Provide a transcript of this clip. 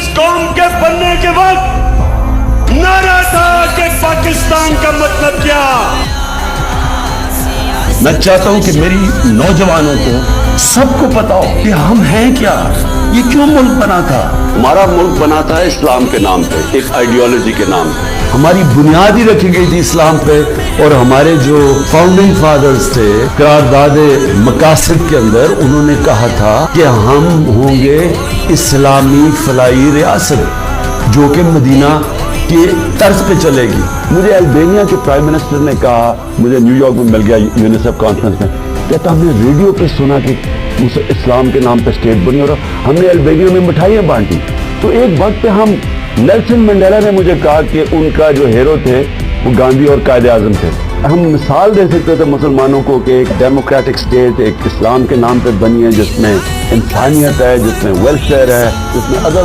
इस कौम के बनने के वक्त नारा था कि पाकिस्तान का मतलब क्या। मैं चाहता हूं कि मेरी नौजवानों को सबको पता हो कि हम हैं क्या, ये क्यों मुल्क बना था। हमारा मुल्क बना था इस्लाम के नाम पे, एक आइडियोलॉजी के नाम पे। हमारी बुनियाद ही रखी गई थी इस्लाम पे, और हमारे जो फाउंडिंग फादर्स थे करारदादे मकासद के अंदर उन्होंने कहा था कि हम होंगे इस्लामी फलाई रियासत जो कि मदीना के तर्ज पे चलेगी। मुझे अल्बानिया के प्राइम मिनिस्टर ने कहा, मुझे न्यूयॉर्क में मिल गया यूनिसेफ कॉन्फ्रेंस में, कहता हमने रेडियो पे सुना कि इस्लाम के नाम पे स्टेट बनी और हमने अल्बानिया में मिठाइयाँ बांटी। तो एक वक्त पे हम नेल्सन मंडेला ने मुझे कहा कि उनका जो हीरो थे वो गांधी और कायदे आजम थे। हम मिसाल दे सकते थे मुसलमानों को कि एक डेमोक्रेटिक स्टेट एक इस्लाम के नाम पे बनी है जिसमें इंसानियत है, जिसमें वेलफेयर है, जिसमें अदर